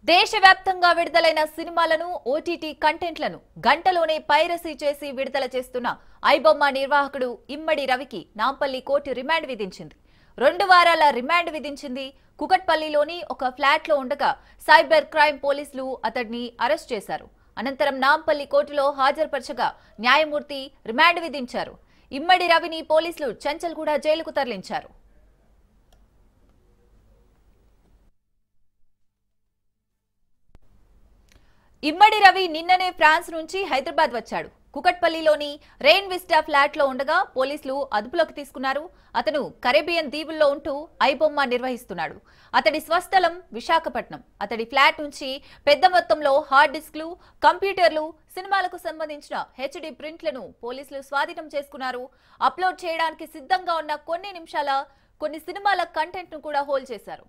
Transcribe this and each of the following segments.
దేశవ్యాప్తంగా విడుదలైన సినిమాలను ఓటీటీ కంటెంట్లను గంటలోనే పైరసీ చేసి విడుదల చేస్తున్న ఐబొమ్మ నిర్వాహకుడు ఇమ్మడి రవికి నాంపల్లి కోర్టు రిమాండ్ విధించింది. 2 వారాల రిమాండ్ విధించింది. కుకట్పల్లిలోని ఒక ఫ్లాట్ లో ఉండగా సైబర్ క్రైమ్ పోలీసులు అతడిని అరెస్ట్ చేశారు. అనంతరం నాంపల్లి కోర్టులో హాజరుపరచగా న్యాయమూర్తి రిమాండ్ విధించారు. ఇమ్మడి రవిని పోలీసులు చెంచల్గూడ జైలుకు తరలించారు. ఇమ్మడి రవి నిన్ననే ఫ్రాన్స్ నుంచి హైదరాబాద్ వచ్చాడు. కుకట్పల్లిలోని రెయిన్ విస్టా ఫ్లాట్ లో ఉండగా పోలీసులు అదుపులోకి తీసుకున్నారు. అతను కరేబియన్ దీవుల్లో ఉంటూ ఐబొమ్మ నిర్వహిస్తున్నాడు. అతడి స్వస్థలం విశాఖపట్నం. అతడి ఫ్లాట్ నుంచి పెద్ద మొత్తంలో హార్డ్ డిస్క్లు, కంప్యూటర్లు, సినిమాలకు సంబంధించిన హెచ్డి ప్రింట్లను పోలీసులు స్వాధీనం చేసుకున్నారు. అప్లోడ్ చేయడానికి సిద్ధంగా ఉన్న కొన్ని సినిమాల కంటెంట్ ను కూడా హోల్డ్ చేశారు.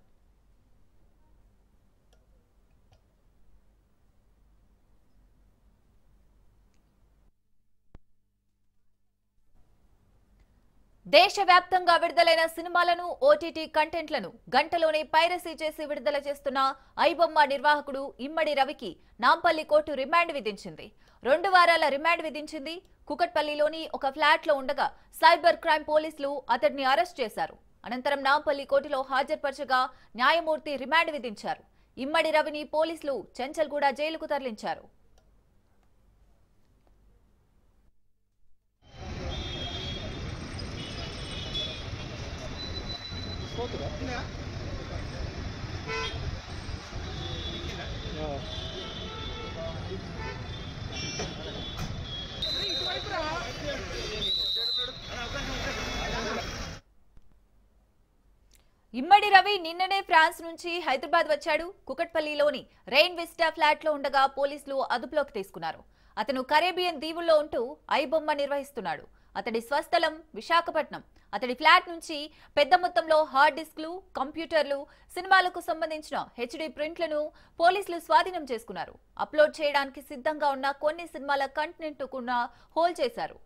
దేశవ్యాప్తంగా విడుదలైన సినిమాలను ఓటీటీ కంటెంట్లను గంటలోనే పైరసీ చేసి విడుదల చేస్తున్న ఐబొమ్మ నిర్వాహకుడు ఇమ్మడి రవికి నాంపల్లి కోర్టు రిమాండ్ విధించింది. 2 వారాల రిమాండ్ విధించింది. కుకట్పల్లిలోని ఒక ఫ్లాట్ లో ఉండగా సైబర్ క్రైమ్ పోలీసులు అతడిని అరెస్ట్ చేశారు. అనంతరం నాంపల్లి కోర్టులో హాజరుపరచగా న్యాయమూర్తి రిమాండ్ విధించారు. ఇమ్మడి రవిని పోలీసులు చెంచల్గూడ జైలుకు తరలించారు. ఇమ్మడి రవి నిన్ననే ఫ్రాన్స్ నుంచి హైదరాబాద్ వచ్చాడు. కుకట్పల్లిలోని రెయిన్ విస్టా ఫ్లాట్ లో ఉండగా పోలీసులు అదుపులోకి తీసుకున్నారు. అతను కరేబియన్ దీవుల్లో ఉంటూ ఐబొమ్మ నిర్వహిస్తున్నాడు. అతడి స్వస్థలం విశాఖపట్నం. అతడి ఫ్లాట్ నుంచి పెద్ద మొత్తంలో హార్డ్ డిస్క్లు, కంప్యూటర్లు, సినిమాలకు సంబంధించిన హెచ్డి ప్రింట్లను పోలీసులు స్వాధీనం చేసుకున్నారు. అప్లోడ్ చేయడానికి సిద్ధంగా ఉన్న కొన్ని సినిమాల కంటెంట్ కూడా హోల్డ్ చేశారు.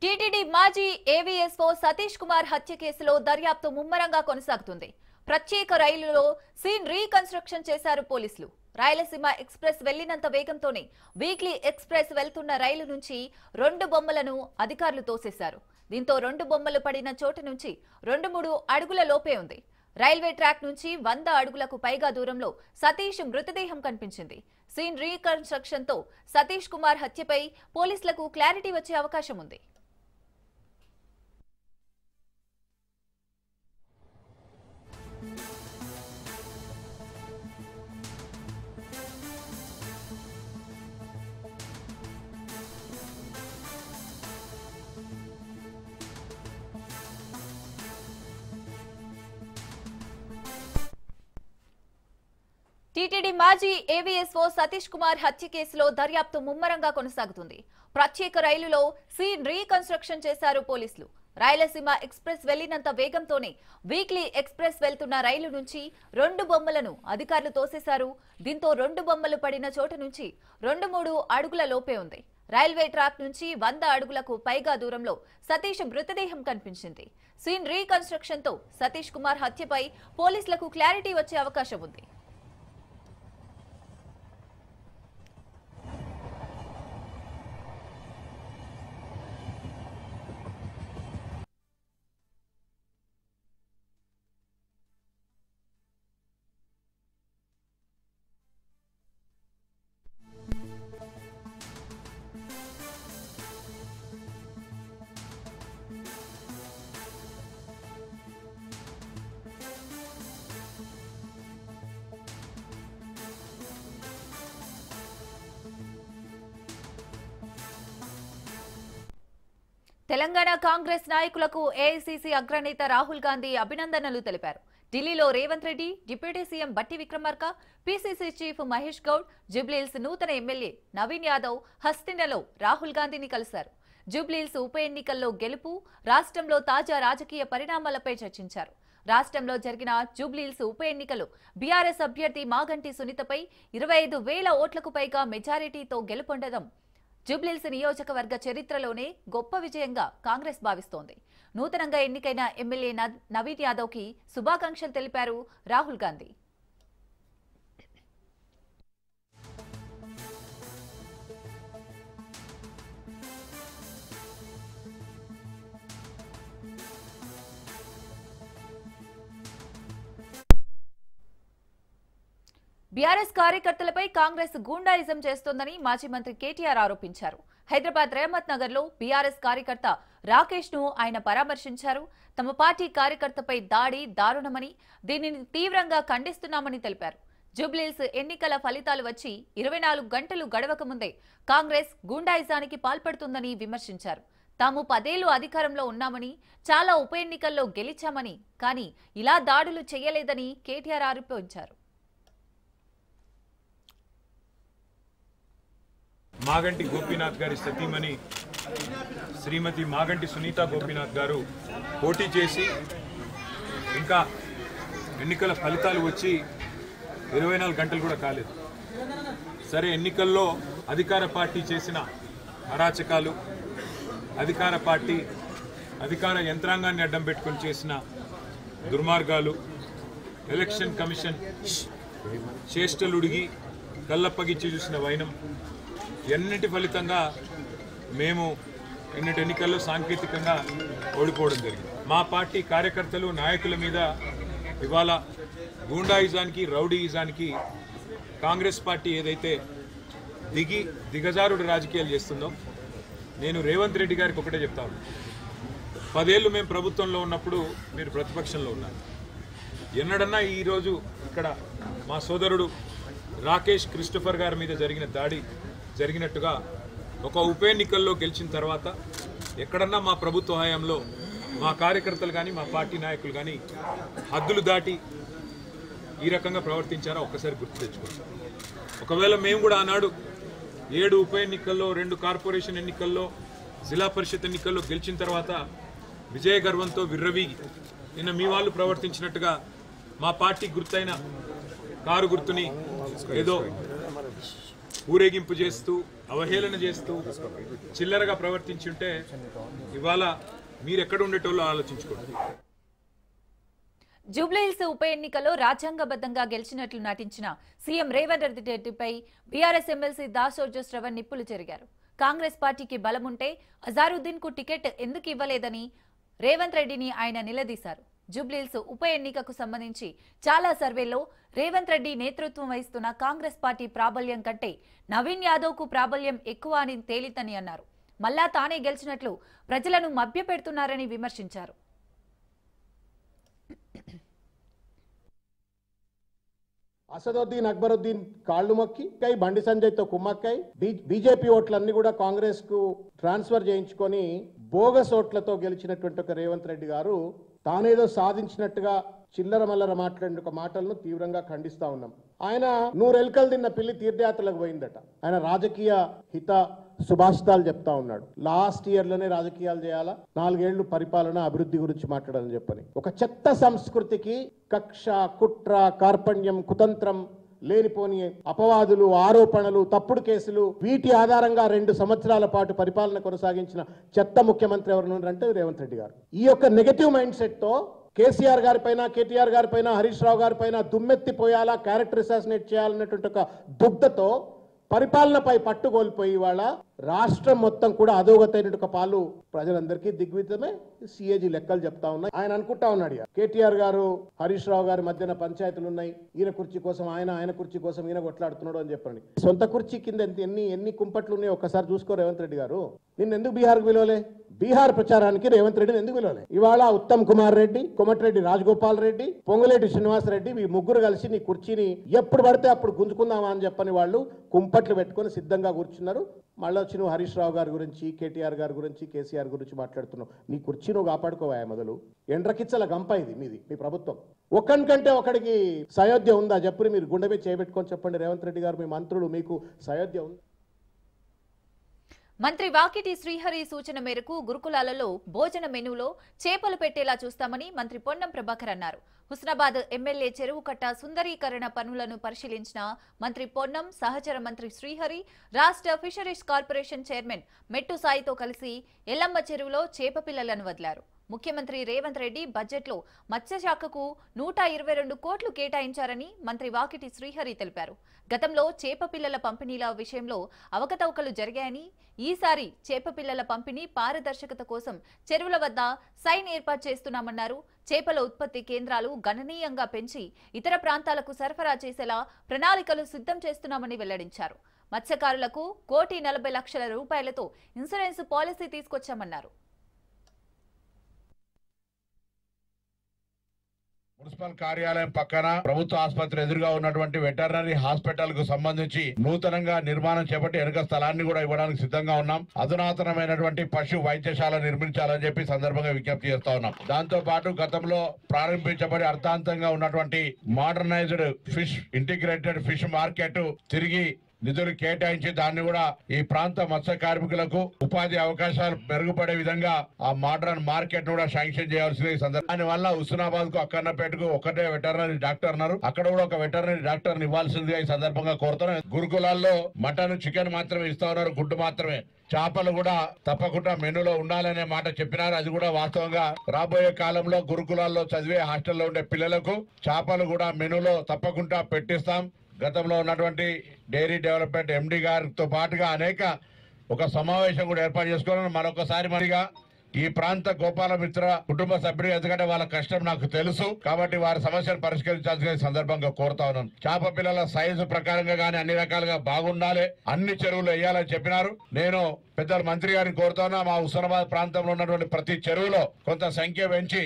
టీటీడీ మాజీ ఏవీఎస్ఓ సతీష్ కుమార్ హత్య కేసులో దర్యాప్తు ముమ్మరంగా కొనసాగుతుంది. ప్రత్యేక రైలులో సీన్ రీకన్స్ట్రక్షన్ చేశారు పోలీసులు. రాయలసీమ ఎక్స్ప్రెస్ వెళ్లినంత వేగంతోనే వీక్లీ ఎక్స్ప్రెస్ వెళ్తున్న రైలు నుంచి 2 బొమ్మలను అధికారులు తోసేశారు. దీంతో 2 బొమ్మలు పడిన చోటు నుంచి 2-3 అడుగుల లోపే ఉంది. రైల్వే ట్రాక్ నుంచి 100 అడుగులకు పైగా దూరంలో సతీష్ మృతదేహం కనిపించింది. సీన్ రీకన్స్ట్రక్షన్ తో సతీష్ కుమార్ హత్యపై పోలీసులకు క్లారిటీ వచ్చే అవకాశం ఉంది. టీటీడీ మాజీ ఏవీఎస్ఓ సతీష్ కుమార్ హత్య కేసులో దర్యాప్తు ముమ్మరంగా కొనసాగుతుంది. ప్రత్యేక రైలులో సీన్ రీకన్స్ట్రక్షన్ చేశారు పోలీసులు. రాయలసీమ ఎక్స్ప్రెస్ వెళ్లినంత వేగంతోనే వీక్లీ ఎక్స్ప్రెస్ వెళ్తున్న రైలు నుంచి 2 బొమ్మలను అధికారులు తోసేశారు. దీంతో 2 బొమ్మలు పడిన చోటు నుంచి 2-3 అడుగుల లోపే ఉంది. రైల్వే ట్రాక్ నుంచి 100 అడుగులకు పైగా దూరంలో సతీష్ మృతదేహం కనిపించింది. సీన్ రీకన్స్ట్రక్షన్ తో సతీష్ కుమార్ హత్యపై పోలీసులకు క్లారిటీ వచ్చే అవకాశం ఉంది. తెలంగాణ కాంగ్రెస్ నాయకులకు ఏఐసీసీ అగ్రనేత రాహుల్ గాంధీ అభినందనలు తెలిపారు. ఢిల్లీలో రేవంత్ రెడ్డి, డిప్యూటీ సీఎం బట్టి విక్రమార్క, పీసీసీ చీఫ్ మహేష్ గౌడ్, జూబ్లీహిల్స్ నూతన ఎమ్మెల్యే నవీన్ యాదవ్ హస్తినలో రాహుల్ గాంధీని కలిశారు. జూబ్లీహిల్స్ ఉప ఎన్నికల్లో గెలుపు, రాష్ట్రంలో తాజా రాజకీయ పరిణామాలపై చర్చించారు. రాష్ట్రంలో జరిగిన జూబ్లీహిల్స్ ఉప ఎన్నికలో బీఆర్ఎస్ అభ్యర్థి మాగంటి సునీతపై 25,000 ఓట్లకు పైగా మెజారిటీతో గెలుపొందడం జూబ్లీహిల్స్ నియోజకవర్గ చరిత్రలోనే గొప్ప విజయంగా కాంగ్రెస్ భావిస్తోంది. నూతనంగా ఎన్నికైన ఎమ్మెల్యే నవీన్ యాదవ్ కి శుభాకాంక్షలు తెలిపారు రాహుల్ గాంధీ. బీఆర్ఎస్ కార్యకర్తలపై కాంగ్రెస్ గూండాయిజం చేస్తోందని మాజీ మంత్రి కేటీఆర్ ఆరోపించారు. హైదరాబాద్ రేమత్ నగర్ లో బీఆర్ఎస్ కార్యకర్త రాకేష్ ను ఆయన పరామర్శించారు. తమ పార్టీ కార్యకర్తపై దాడి దారుణమని, దీనిని తీవ్రంగా ఖండిస్తున్నామని తెలిపారు. జూబ్లీహిల్స్ ఎన్నికల ఫలితాలు వచ్చి 24 గంటలు గడవక ముందే కాంగ్రెస్ గూండాయిజానికి పాల్పడుతుందని విమర్శించారు. తాము 10 ఏళ్లు అధికారంలో ఉన్నామని, చాలా ఉప ఎన్నికల్లో గెలిచామని, కానీ ఇలా దాడులు చేయలేదని కేటీఆర్ ఆరోపించారు. మాగంటి గోపీనాథ్ గారి సతీమణి శ్రీమతి మాగంటి సునీత గోపీనాథ్ గారు పోటీ చేసి ఇంకా ఎన్నికల ఫలితాలు వచ్చి 24 గంటలు కూడా కాలేదు. సరే, ఎన్నికల్లో అధికార పార్టీ చేసిన అరాచకాలు, అధికార యంత్రాంగాన్ని అడ్డం పెట్టుకొని చేసిన దుర్మార్గాలు, ఎలక్షన్ కమిషన్ చేష్టలుడిగి కళ్ళప్పగిచ్చి చూసిన వైనం, ఎన్నిటి ఫలితంగా మేము ఎన్నిటి ఎన్నికల్లో సాంకేతికంగా ఓడిపోవడం జరిగింది. మా పార్టీ కార్యకర్తలు, నాయకుల మీద ఇవాళ గూండాయిజానికి, రౌడీయిజానికి కాంగ్రెస్ పార్టీ ఏదైతే దిగజారుడు రాజకీయాలు చేస్తుందో, నేను రేవంత్ రెడ్డి గారికి ఒకటే చెప్తాను. 10 ఏళ్ళు మేము ప్రభుత్వంలో ఉన్నప్పుడు మీరు ప్రతిపక్షంలో ఉన్నారు. ఎన్నడన్నా ఈరోజు ఇక్కడ మా సోదరుడు రాకేష్ క్రిస్టోఫర్ గారి మీద జరిగిన దాడి జరిగినట్టుగా ఒక ఉప ఎన్నికల్లో గెలిచిన తర్వాత ఎక్కడన్నా మా ప్రభుత్వ హయాంలో మా కార్యకర్తలు కానీ, మా పార్టీ నాయకులు కానీ హద్దులు దాటి ఈ రకంగా ప్రవర్తించారా ఒక్కసారి గుర్తు తెచ్చుకోండి. ఒకవేళ మేము కూడా ఆనాడు 7 ఉప ఎన్నికల్లో, 2 కార్పొరేషన్ ఎన్నికల్లో, జిల్లా పరిషత్ ఎన్నికల్లో గెలిచిన తర్వాత విజయ గర్వంతో విర్రవీగి నిన్న మీ వాళ్ళు ప్రవర్తించినట్టుగా మా పార్టీ గుర్తైన కారు గుర్తుని ఏదో ఊరేగింపు చేస్తూ, అవహేళన చేస్తూ చిల్లరగా ప్రవర్తించుంటే ఇవాళ మీరెక్కడ ఉండేటోళ్ళు ఆలోచించుకోండి. జూబ్లీహిల్స్ ఉప ఎన్నికల్లో రాజ్యాంగబద్ధంగా గెలిచినట్లు నటించిన సీఎం రేవంత్ రెడ్డిపై బీఆర్ఎస్ ఎమ్మెల్సీ దాసోజు శ్రవణ్ నిప్పులు చెరిగారు. కాంగ్రెస్ పార్టీకి బలముంటే అజారుద్దీన్ కు టికెట్ ఎందుకు ఇవ్వలేదని రేవంత్ రెడ్డిని ఆయన నిలదీశారు. జూబ్లీహిల్స్ ఉప ఎన్నికకు సంబంధించి చాలా సర్వేల్లో రేవంత్ రెడ్డి నేతృత్వం వహిస్తున్న కాంగ్రెస్ పార్టీ ప్రాబల్యం కంటే నవీన్ యాదవ్ కు ప్రాబల్యం ఎక్కువ అని తేలితని అన్నారు. మల్లా తానే గెలిచినట్లు ప్రజలను మభ్యపెడుతున్నారని విమర్శించారు. అసదుద్దీన్ అక్బరుద్దీన్ కాళ్ళు మొక్కి బండి సంజయ్ తో కుమ్మక్కై బీజేపీ ఓట్లన్నీ కూడా కాంగ్రెస్ కు ట్రాన్స్ఫర్ చేయించుకొని బోగస్ ఓట్లతో గెలిచినటువంటి ఒక రేవంత్ రెడ్డి గారు తానేదో సాధించినట్టుగా చిల్లర మల్లర మాట్లాడిన ఒక మాటలను తీవ్రంగా ఖండిస్తా ఉన్నాం. ఆయన 100 ఎలుకలు తిన్న పిల్లి తీర్థయాత్రలకు పోయిందట. ఆయన రాజకీయ హిత సుభాషితాలు చెప్తా ఉన్నాడు. లాస్ట్ ఇయర్ లోనే రాజకీయాలు చేయాలా, 4 ఏళ్లు పరిపాలన అభివృద్ధి గురించి మాట్లాడాలని చెప్పని. ఒక చెత్త సంస్కృతికి కక్ష, కుట్ర, కార్పణ్యం, కుతంత్రం, లేనిపోని అపవాదులు, ఆరోపణలు, తప్పుడు కేసులు, వీటి ఆధారంగా 2 సంవత్సరాల పాటు పరిపాలన కొనసాగించిన చెత్త ముఖ్యమంత్రి ఎవరు అంటే రేవంత్ రెడ్డి గారు. ఈ యొక్క నెగటివ్ మైండ్ సెట్ తో కేసీఆర్ గారిపైన, కేటీఆర్ గారిపైన, హరీష్ రావు గారిపైన దుమ్మెత్తిపోయాలా, క్యారెక్టర్ అసాసినేట్ చేయాలన్నటువంటి ఒక దుగ్ధతో పరిపాలనపై పట్టుకోల్పోయి ఇవాళ రాష్ట్రం మొత్తం కూడా అధోగతైన ఒక పాలు ప్రజలందరికీ దిగ్విజయమే. సిఏజీ లెక్కలు చెప్తా ఉన్నాయి. ఆయన అనుకుంటా ఉన్నాడు, కేటీఆర్ గారు, హరీష్ రావు గారి మధ్యన పంచాయతీలు ఉన్నాయి, ఈయన కుర్చీ కోసం ఆయన కుర్చీ కోసం ఈయన కొట్లాడుతున్నాడు అని చెప్పండి. సొంత కుర్చీ కింద ఎన్ని కుంపట్లు ఉన్నాయో ఒక్కసారి చూసుకో రేవంత్ రెడ్డి గారు. నిన్న ఎందుకు బీహార్కు పిలవలే? బీహార్ ప్రచారానికి రేవంత్ రెడ్డిని ఎందుకు పిలవలే? ఇవాళ ఉత్తమ్ కుమార్ రెడ్డి, కోమటిరెడ్డి రాజగోపాల్ రెడ్డి, పొంగులేటి శ్రీనివాస్ రెడ్డి, ఈ ముగ్గురు కలిసి నీ కుర్చీని ఎప్పుడు పడితే అప్పుడు గుంజుకుందామా అని చెప్పని వాళ్ళు కుంపట్లు పెట్టుకొని సిద్ధంగా కూర్చున్నారు. మళ్ళీ వచ్చి నువ్వు హరీష్ రావు గారి గురించి, కేటీఆర్ గారి గురించి, కేసీఆర్ గురించి మాట్లాడుతున్నావు. నీ కుర్చీ నువ్వు కాపాడుకోవా మొదలు. ఎండ్రకిచ్చల గంప ఇది మీది, మీ ప్రభుత్వం. ఒకరికంటే ఒకడికి సయోధ్య ఉందా చెప్పుని మీరు గుండె మీద చేయబెట్టుకొని చెప్పండి. రేవంత్ రెడ్డి గారు, మీ మంత్రులు, మీకు సయోధ్య ఉందా? మంత్రి వాకిటి శ్రీహరి సూచన మేరకు గురుకులాలలో భోజన మెనూలో చేపలు పెట్టేలా చూస్తామని మంత్రి పొన్నం ప్రభాకర్ అన్నారు. హుస్నాబాద్ ఎమ్మెల్యే చెరువు కట్ట సుందరీకరణ పనులను పరిశీలించిన మంత్రి పొన్నం సహచర మంత్రి శ్రీహరి రాష్ట్ర ఫిషరీస్ కార్పొరేషన్ చైర్మన్ మెట్టు సాయితో కలిసి ఎల్లమ్మ చెరువులో చేప పిల్లలను వదిలారు. ముఖ్యమంత్రి రేవంత్ రెడ్డి బడ్జెట్లో మత్స్యశాఖకు 122 కోట్లు కేటాయించారని మంత్రి వాకిటి శ్రీహరి తెలిపారు. గతంలో చేప పిల్లల పంపిణీల విషయంలో అవకతవకలు జరిగాయని, ఈసారి చేప పిల్లల పంపిణీ పారదర్శకత కోసం చెరువుల వద్ద సైన్ ఏర్పాటు చేస్తున్నామన్నారు. చేపల ఉత్పత్తి కేంద్రాలు గణనీయంగా పెంచి ఇతర ప్రాంతాలకు సరఫరా చేసేలా ప్రణాళికలు సిద్ధం చేస్తున్నామని వెల్లడించారు. మత్స్యకారులకు 1,40,00,000 రూపాయలతో ఇన్సూరెన్స్ పాలసీ తీసుకొచ్చామన్నారు. మున్సిపల్ కార్యాలయం పక్కన ప్రభుత్వ ఆసుపత్రి ఎదురుగా ఉన్నటువంటి వెటర్నరీ హాస్పిటల్ కు సంబంధించి నూతనంగా నిర్మాణం చేపట్టి వెనుక స్థలాన్ని కూడా ఇవ్వడానికి సిద్ధంగా ఉన్నాం. అధునాతనమైనటువంటి పశు వైద్యశాల నిర్మించాలని చెప్పి సందర్భంగా విజ్ఞప్తి చేస్తా ఉన్నాం. దాంతో పాటు గతంలో ప్రారంభించబడి అర్థాంతంగా ఉన్నటువంటి modernised fish integrated fish market తిరిగి నిధులు కేటాయించి దాన్ని కూడా ఈ ప్రాంత మత్స్య కార్మికులకు ఉపాధి అవకాశాలు మెరుగుపడే విధంగా ఆ మోడర్న్ మార్కెట్ కూడా శాంక్షన్ చేయాల్సింది సందర్భం. దాని వల్ల హుస్నాబాద్ కు అక్కన్నపేటకు ఒకటే వెటర్నరీ డాక్టర్ అన్నారు, అక్కడ కూడా ఒక వెటర్నరీ డాక్టర్ ఇవ్వాల్సిందిగా ఈ సందర్భంగా కోరుతున్నాం. గురుకులాల్లో మటన్ చికెన్ మాత్రమే ఇస్తా ఉన్నారు, గుడ్డు మాత్రమే. చేపలు కూడా తప్పకుండా మెనూలో ఉండాలనే మాట చెప్పినారు. అది కూడా వాస్తవంగా రాబోయే కాలంలో గురుకులాల్లో చదివే హాస్టల్లో ఉండే పిల్లలకు చేపలు కూడా మెనూలో తప్పకుండా పెట్టిస్తాం. గతంలో ఉన్నటువంటి డైరీ డెవలప్మెంట్ ఎండి గారితో పాటుగా అనేక ఒక సమావేశం కూడా ఏర్పాటు చేసుకోవాలని మరొకసారి మరిగా ఈ ప్రాంత గోపాలమిత్ర కుటుంబ సభ్యులు, ఎందుకంటే వాళ్ళ కష్టం నాకు తెలుసు కాబట్టి వారి సమస్యను పరిష్కరించాల్సిన సందర్భంగా కోరుతా ఉన్నాను. చేప పిల్లల సైజు ప్రకారంగా గానీ అన్ని రకాలుగా బాగుండాలి, అన్ని చెరువులు వేయాలని చెప్పినారు. నేను పెద్దల మంత్రి గారిని కోరుతా ఉన్నా, మా హుస్నాబాద్ ప్రాంతంలో ఉన్నటువంటి ప్రతి చెరువులో కొంత సంఖ్య పెంచి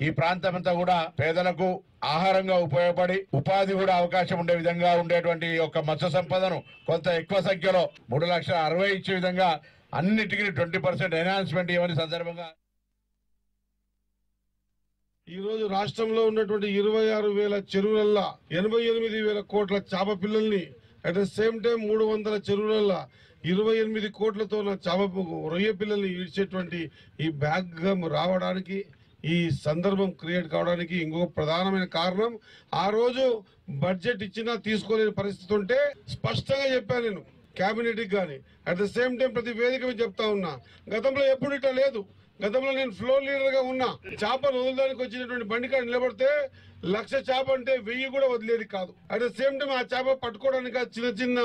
ఈ ప్రాంతం అంతా కూడా పేదలకు ఆహారంగా ఉపయోగపడి ఉపాధి కూడా అవకాశం ఉండే విధంగా ఉండేటువంటి ఒక మత్స్య సంపదను కొంత ఎక్కువ సంఖ్యలో 3,60,000 ఇచ్చే విధంగా అన్నిటికీ 20% ఎన్హాన్స్మెంట్ ఇవ్వని సందర్భంగా ఈ రోజు రాష్ట్రంలో ఉన్నటువంటి 26,000 చెరువులల్లో 88,000 కోట్ల చేప పిల్లల్ని, అట్ ద సేమ్ టైం 300 చెరువులల్లో 28 కోట్లతో చేప రొయ్య పిల్లల్ని ఈడ్చేటువంటి ఈ బ్యాగ్ రావడానికి, ఈ సందర్భం క్రియేట్ కావడానికి ఇంకొక ప్రధానమైన కారణం, ఆ రోజు బడ్జెట్ ఇచ్చినా తీసుకోలేని పరిస్థితి ఉంటే స్పష్టంగా చెప్పాను నేను కేబినెట్కి కానీ, అట్ ద సేమ్ టైం ప్రతి వేదిక మీద చెప్తా ఉన్నా. గతంలో ఎప్పుడు ఇట్లా లేదు. గతంలో నేను ఫ్లోర్ లీడర్ గా ఉన్నా. చేపను వదలడానికి వచ్చినటువంటి బండికాడ నిలబడితే 1,00,000 చేప అంటే 1000 కూడా వదిలేది కాదు. అట్ ద సేమ్ టైం ఆ చేప పట్టుకోవడానికి చిన్న చిన్న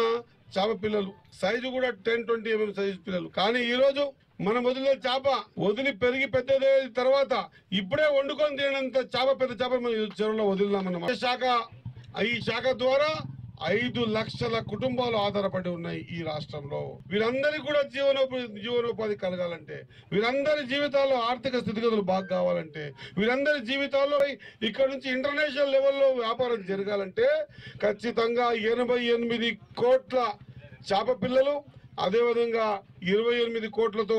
చేప పిల్లలు, సైజు కూడా 10-20 mm సైజు పిల్లలు. కానీ ఈ రోజు మనం వదిలే చేప వదిలి పెరిగి పెద్దదే తర్వాత ఇప్పుడే వండుకొని తినంత చేప, పెద్ద చేప మనం చెరువులో వదిలినామన్నమాట. ఈ శాఖ ద్వారా 5 లక్షల కుటుంబాలు ఆధారపడి ఉన్నాయి ఈ రాష్ట్రంలో. వీరందరికీ కూడా జీవనోపాధి కలగాలంటే, వీరందరి జీవితాల్లో ఆర్థిక స్థితిగతులు బాగా కావాలంటే, వీరందరి జీవితాల్లో ఇక్కడ నుంచి ఇంటర్నేషనల్ లెవెల్లో వ్యాపారం జరగాలంటే ఖచ్చితంగా 88 కోట్ల చేప పిల్లలు, అదేవిధంగా 28 కోట్లతో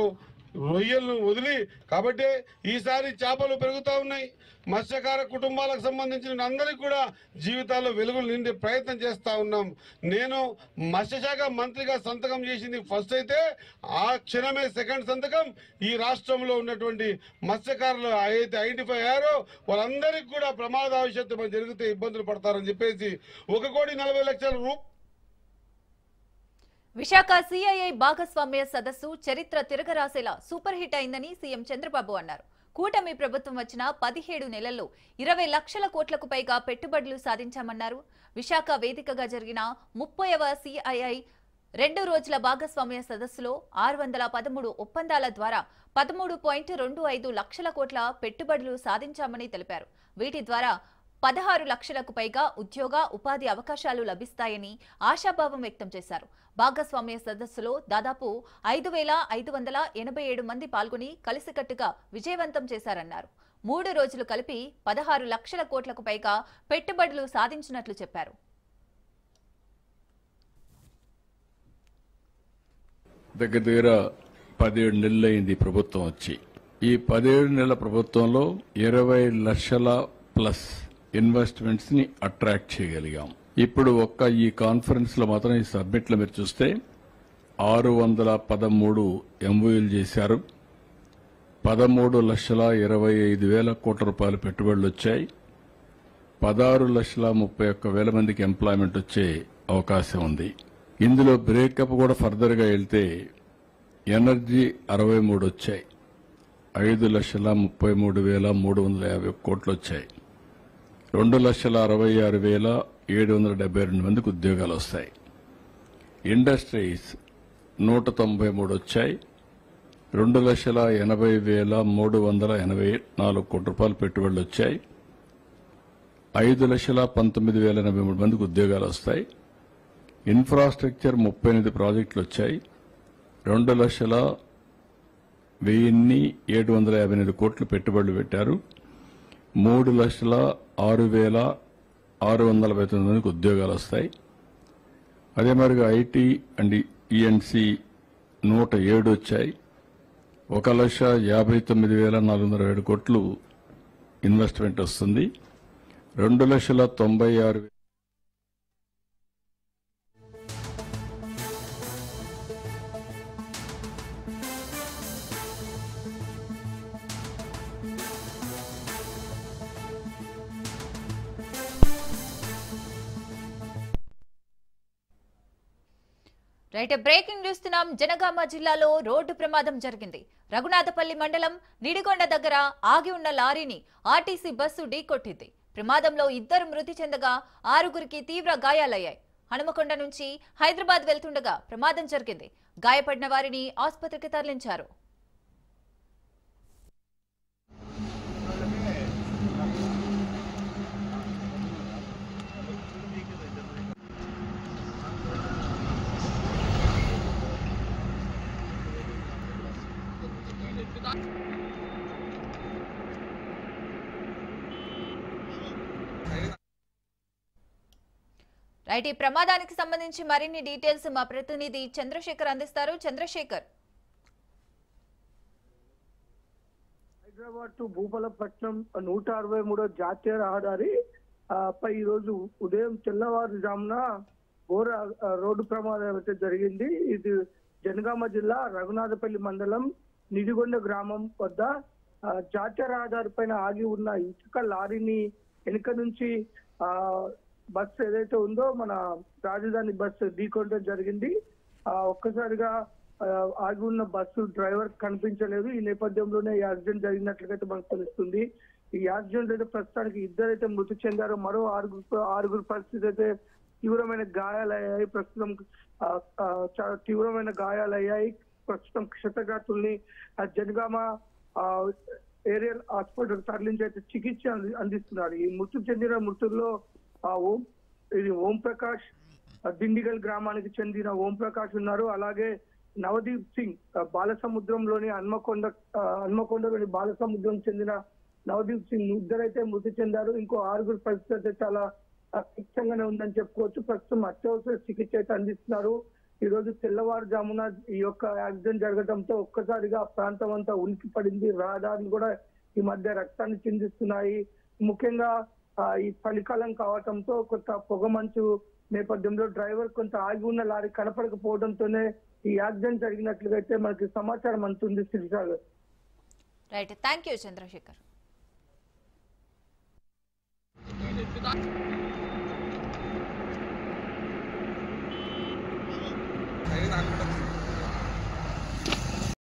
రొయ్యలను వదిలి, కాబట్టి ఈసారి చేపలు పెరుగుతూ ఉన్నాయి. మత్స్యకార కుటుంబాలకు సంబంధించిన అందరికీ కూడా జీవితాల్లో వెలుగులు నిండే ప్రయత్నం చేస్తూ ఉన్నాం. నేను మత్స్యశాఖ మంత్రిగా సంతకం చేసింది ఫస్ట్ అయితే, ఆ క్షణమే సెకండ్ సంతకం ఈ రాష్ట్రంలో ఉన్నటువంటి మత్స్యకారులు అయితే ఐడెంటిఫై అయ్యారో వాళ్ళందరికీ కూడా ప్రమాదవశాత్తు జరిగితే ఇబ్బందులు పడతారని చెప్పేసి 1,40,00,000 రూపాయలు. విశాఖ సిఐఐ భాగస్వామ్య సదస్సు చరిత్ర తిరగరాసేలా సూపర్ హిట్ అయిందని సీఎం చంద్రబాబు అన్నారు. కూటమి ప్రభుత్వం వచ్చిన 17 నెలల్లో 20 లక్షల కోట్లకు పైగా పెట్టుబడులు సాధించామన్నారు. విశాఖ వేదికగా జరిగిన 30వ సిఐఐ 2 రోజుల భాగస్వామ్య సదస్సులో 613 ఒప్పందాల ద్వారా 13.25 లక్షల కోట్ల పెట్టుబడులు సాధించామని తెలిపారు. వీటి ద్వారా 16 లక్షలకు పైగా ఉద్యోగ ఉపాధి అవకాశాలు లభిస్తాయని ఆశాభావం వ్యక్తం చేశారు. భాగస్వామ్య సదస్సులో దాదాపు 5,587 మంది పాల్గొని కలిసికట్టుగా విజయవంతం చేశారన్నారు. 3 రోజులు కలిపి 16 లక్షల కోట్లకు పైగా పెట్టుబడులు సాధించినట్లు చెప్పారు. దగ్గర దగ్గర 17 నెలలు అయింది ప్రభుత్వం వచ్చి. ఈ 17 నెలల ప్రభుత్వంలో 20 లక్షల ప్లస్ ఇన్వెస్ట్మెంట్స్ ని అట్రాక్ట్ చేయగలిగాం. ఇప్పుడు ఒక్క ఈ కాన్ఫరెన్స్ లో మాత్రం ఈ సబ్మిట్ లో మీరు చూస్తే 613 ఎంఓయూలు చేశారు. 13,25,000 కోట్ల రూపాయల పెట్టుబడులు వచ్చాయి. 16,31,000 మందికి ఎంప్లాయ్మెంట్ వచ్చే అవకాశం ఉంది. ఇందులో బ్రేకప్ కూడా ఫర్దర్ గా వెళ్తే ఎనర్జీ 63 వచ్చాయి. 5,33,350 కోట్లు వచ్చాయి. 2,66,772 మందికి ఉద్యోగాలు వస్తాయి. ఇండస్ట్రీస్ 193 వచ్చాయి. 2,80,384 కోట్ల రూపాయల పెట్టుబడులు వచ్చాయి. 5,19,083 మందికి ఉద్యోగాలు వస్తాయి. ఇన్ఫ్రాస్ట్రక్చర్ 38 ప్రాజెక్టులు వచ్చాయి. 2,01,758 కోట్లు పెట్టుబడులు పెట్టారు. 3,06,649 మందికి ఉద్యోగాలు వస్తాయి. అదే మరిగా ఐటీ అండ్ ఈఎన్సీ 107 వచ్చాయి. 1,59,407 కోట్లు ఇన్వెస్ట్మెంట్ వస్తుంది. 2,96,000 రైట్, బ్రేకింగ్ చూస్తున్నాం. జనగామ జిల్లాలో రోడ్డు ప్రమాదం జరిగింది. రఘునాథపల్లి మండలం నిడిగొండ దగ్గర ఆగి ఉన్న లారీని ఆర్టీసీ బస్సు ఢీకొట్టింది. ప్రమాదంలో 2 మృతి చెందగా 6గురికి తీవ్ర గాయాలయ్యాయి. హనుమకొండ నుంచి హైదరాబాద్ వెళ్తుండగా ప్రమాదం జరిగింది. గాయపడిన వారిని ఆసుపత్రికి తరలించారు. రైట్, ఈ ప్రమాదానికి సంబంధించి మరిన్ని డీటెయిల్స్ మా ప్రతినిధి చంద్రశేఖర్ అందిస్తారు. చంద్రశేఖర్, హైదరాబాద్ టు భూపాలపట్నం 163 జాతీయ రహదారి పై ఈరోజు ఉదయం తెల్లవారుజామున ఘోర రోడ్డు ప్రమాదం అయితే జరిగింది. ఇది జనగామ జిల్లా రఘునాథపల్లి మండలం నిడిగొండ గ్రామం వద్ద జాతీయ రహదారి పైన ఆగి ఉన్న ఇసుక లారీని వెనుక నుంచి బస్సు ఏదైతే ఉందో మన రాజధాని బస్సు ఢీకొనడం జరిగింది. ఒక్కసారిగా ఆగి ఉన్న బస్సు డ్రైవర్ కనిపించలేదు. ఈ నేపథ్యంలోనే ఈ యాక్సిడెంట్ జరిగినట్లుగా మనకు తెలుస్తుంది. ఈ యాక్సిడెంట్ అయితే ప్రస్తుతానికి 2 అయితే మృతి చెందారు. మరో 6గురు పరిస్థితి అయితే తీవ్రమైన గాయాలయ్యాయి. ప్రస్తుతం చాలా తీవ్రమైన గాయాలయ్యాయి. ప్రస్తుతం క్షతగాతుల్ని జనగామ ఏరియల్ హాస్పిటల్ తరలించి అయితే చికిత్స అందిస్తున్నారు. ఈ మృతి చెందిన మృతుల్లో ఇది ఓం ప్రకాష్, దిండిగల్ గ్రామానికి చెందిన ఓం ప్రకాష్ ఉన్నారు. అలాగే నవదీప్ సింగ్ బాలసముద్రంలోని హన్మకొండలోని బాలసముద్రం చెందిన నవదీప్ సింగ్ 2 అయితే మృతి చెందారు. ఇంకో 6గురు పరిస్థితి అయితే చాలా క్లిష్టంగానే ఉందని చెప్పుకోవచ్చు. ప్రస్తుతం అత్యవసర చికిత్స అయితే అందిస్తున్నారు. ఈ రోజు తెల్లవారుజామున ఈ యొక్క యాక్సిడెంట్ జరగడంతో ఒక్కసారిగా ప్రాంతం అంతా ఉనికి పడింది. రహదారులు కూడా ఈ మధ్య రక్తాన్ని చిందిస్తున్నాయి. ముఖ్యంగా ఈ చలికాలం కావడంతో కొంత పొగమంచు నేపథ్యంలో డ్రైవర్ కొంత ఆగి ఉన్న లారీ కనపడకపోవడంతోనే ఈ యాక్సిడెంట్ జరిగినట్లుగా అయితే మనకి సమాచారం అందుతుంది. Srisagar. Right, thank you Chandrasekhar.